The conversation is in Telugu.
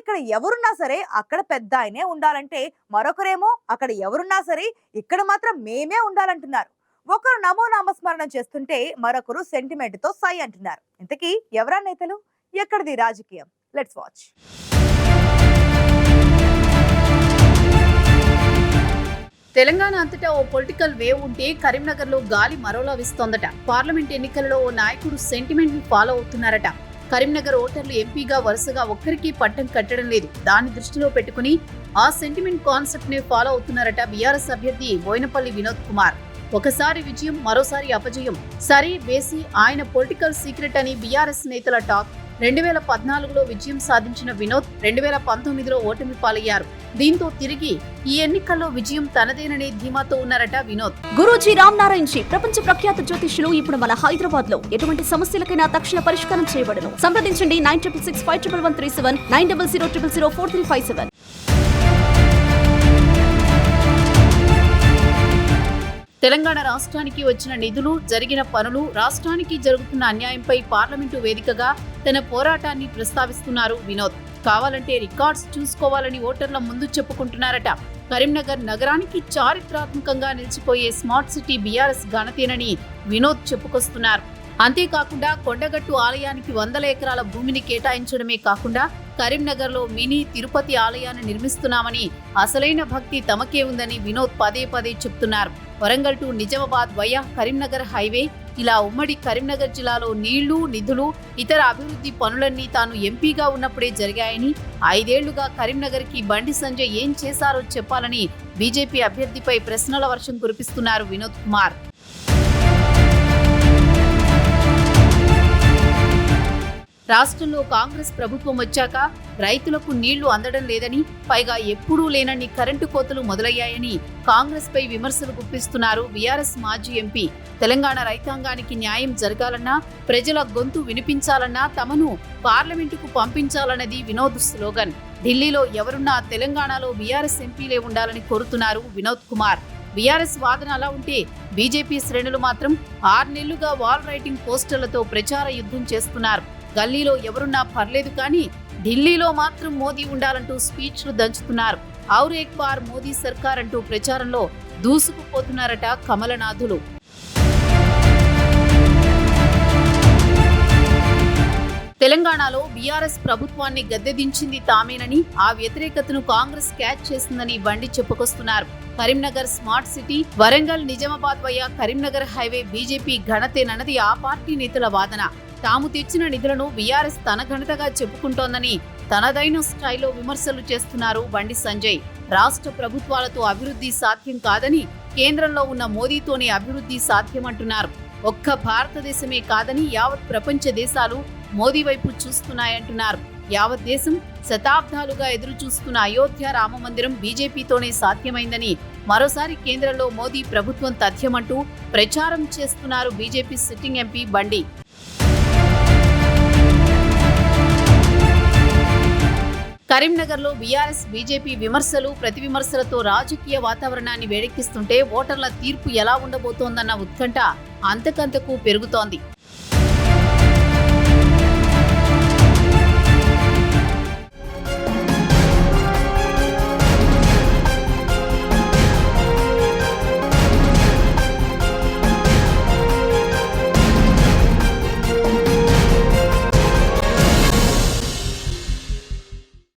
ఇక్కడ ఎవరున్నా సరే అక్కడ పెద్ద ఆయనే ఉండాలంటే మరొకరేమో అక్కడ ఎవరున్నా సరే ఇక్కడ మాత్రం మేమే ఉండాలంటున్నారు. ఒకరు నమో నామస్మరణం చేస్తుంటే మరొకరు సెంటిమెంట్ తో సై అంటున్నారు. ఇంతకీ ఎవరా నేతలు? ఎక్కడిది రాజకీయం? Let's watch. తెలంగాణ అంతటా ఓ పొలిటికల్ వేవ్ ఉంటే కరీంనగర్ లో గాలి మరోలా వీస్తోందట. పార్లమెంట్ ఎన్నికలలో ఓ నాయకుడు సెంటిమెంట్ ని ఫాలో అవుతున్నారట. కరీంనగర్ ఓటర్లు ఎంపీగా వరుసగా ఒక్కరికి పట్టం కట్టడం లేదు. దాన్ని దృష్టిలో పెట్టుకుని ఆ సెంటిమెంట్ కాన్సెప్ట్ ని ఫాలో అవుతున్నారట బీఆర్ఎస్ అభ్యర్థి బోయినపల్లి వినోద్ కుమార్. ఒకసారి విజయం, మరోసారి అపజయం. సరే బేసి ఆయన పొలిటికల్ సీక్రెట్ అని బీఆర్ఎస్ నేతల టాక్. 2014లో విజయం సాధించిన వినోద్ 2019లో ఓటమి పాలయ్యారు. దీంతో తిరిగి ఈ ఎన్నికల్లో విజయం తనదేననే ధీమాతో ఉన్నారట వినోద్. గురూజీ రామ్ నారాయణ్ జీ ప్రపంచ ప్రఖ్యాత జ్యోతిష్యులు ఇప్పుడు మన హైదరాబాద్ లో ఎటువంటి సమస్యలకైనా తక్షణ పరిష్కారం చేయబడును. సంప్రదించండి 96651137 9000004357. తెలంగాణ రాష్ట్రానికి వచ్చిన నిధులు, జరిగిన పనులు, రాష్ట్రానికి జరుగుతున్న అన్యాయంపై పార్లమెంటు వేదికగా తన పోరాటాన్ని ప్రస్తావిస్తున్నారు వినోద్. కావాలంటే రికార్డ్స్ చూసుకోవాలని ఓటర్ల ముందు చెప్పుకుంటున్నారట. కరీంనగర్ నగరానికి చారిత్రాత్మకంగా నిలిచిపోయే స్మార్ట్ సిటీ బీఆర్ఎస్ ఘనతేనని వినోద్ చెప్పుకొస్తున్నారు. అంతేకాకుండా కొండగట్టు ఆలయానికి 100 ఎకరాల భూమిని కేటాయించడమే కాకుండా కరీంనగర్లో మినీ తిరుపతి ఆలయాన్ని నిర్మిస్తున్నామని, అసలైన భక్తి తమకే ఉందని వినోద్ పదే పదే చెప్తున్నారు. Warangal to Nizamabad via Karimnagar highway, ఇలా ఉమ్మడి కరీంనగర్ జిల్లాలో నీళ్లు, నిధులు, ఇతర అభివృద్ధి పనులన్నీ తాను ఎంపీగా ఉన్నప్పుడే జరిగాయని, 5 ఏళ్లుగా కరీంనగర్కి బండి సంజయ్ ఏం చేశారో చెప్పాలని బీజేపీ అభ్యర్థిపై ప్రశ్నల వర్షం కురిపిస్తున్నారు వినోద్ కుమార్. రాష్ట్రంలో కాంగ్రెస్ ప్రభుత్వం వచ్చాక రైతులకు నీళ్లు అందడం లేదని, పైగా ఎప్పుడూ లేనన్ని కరెంటు కోతలు మొదలయ్యాయని కాంగ్రెస్ పై విమర్శలు గుప్పిస్తున్నారు బీఆర్ఎస్ మాజీ ఎంపీ. తెలంగాణ రైతాంగానికి న్యాయం జరగాలన్నా, ప్రజల గొంతు వినిపించాలన్నా తమను పార్లమెంటుకు పంపించాలన్నది వినోద్ స్లోగన్. ఢిల్లీలో ఎవరున్నా తెలంగాణలో బీఆర్ఎస్ ఎంపీలే ఉండాలని కోరుతున్నారు వినోద్ కుమార్. బీఆర్ఎస్ వాదన అలా ఉంటే బీజేపీ శ్రేణులు మాత్రం 6 నెలలుగా వాల్ రైటింగ్ పోస్టర్లతో ప్రచార యుద్ధం చేస్తున్నారు. గల్లీలో ఎవరున్నా పర్లేదు కానీ ఢిల్లీలో మాత్రం మోదీ ఉండాలంటూ స్పీచ్లు దంచుతున్నారు. ఔర్ ఏక్ బార్ మోదీ సర్కార్ అంటూ ప్రచారంలో దూసుకుపోతున్నారట కమలనాథులు. తెలంగాణలో బీఆర్ఎస్ ప్రభుత్వాన్ని గద్దెదించింది తామేనని, ఆ వ్యతిరేకతను కాంగ్రెస్ క్యాచ్ చేసిందని బండి చెప్పుకొస్తున్నారు. Karimnagar smart city, Warangal Nizamabad via Karimnagar highway BJP ఘనతేనన్నది ఆ పార్టీ నేతల వాదన. తాము తెచ్చిన నిధులను బీఆర్ఎస్ తన ఘనతగా చెప్పుకుంటోందని తనదైన స్టైల్లో విమర్శలు చేస్తున్నారు బండి సంజయ్. రాష్ట్ర ప్రభుత్వాలతో అభివృద్ధి సాధ్యం కాదని, కేంద్రంలో ఉన్న మోదీతోనే అభివృద్ధి సాధ్యమంటున్నారు. ఒక్క భారతదేశమే కాదని యావత్ ప్రపంచ దేశాలు మోదీ వైపు చూస్తున్నాయంటున్నారు. యావత్ దేశం శతాబ్దాలుగా ఎదురు చూస్తున్న అయోధ్య రామ మందిరం బీజేపీతోనే సాధ్యమైందని, మరోసారి కేంద్రంలో మోదీ ప్రభుత్వం తథ్యమంటూ ప్రచారం చేస్తున్నారు బీజేపీ సిట్టింగ్ ఎంపీ బండి. కరీంనగర్లో బీఆర్ఎస్ బీజేపీ విమర్శలు, ప్రతి విమర్శలతో రాజకీయ వాతావరణాన్ని వేడెక్కిస్తుంటే ఓటర్ల తీర్పు ఎలా ఉండబోతోందన్న ఉత్కంఠ అంతకంతకు పెరుగుతోంది.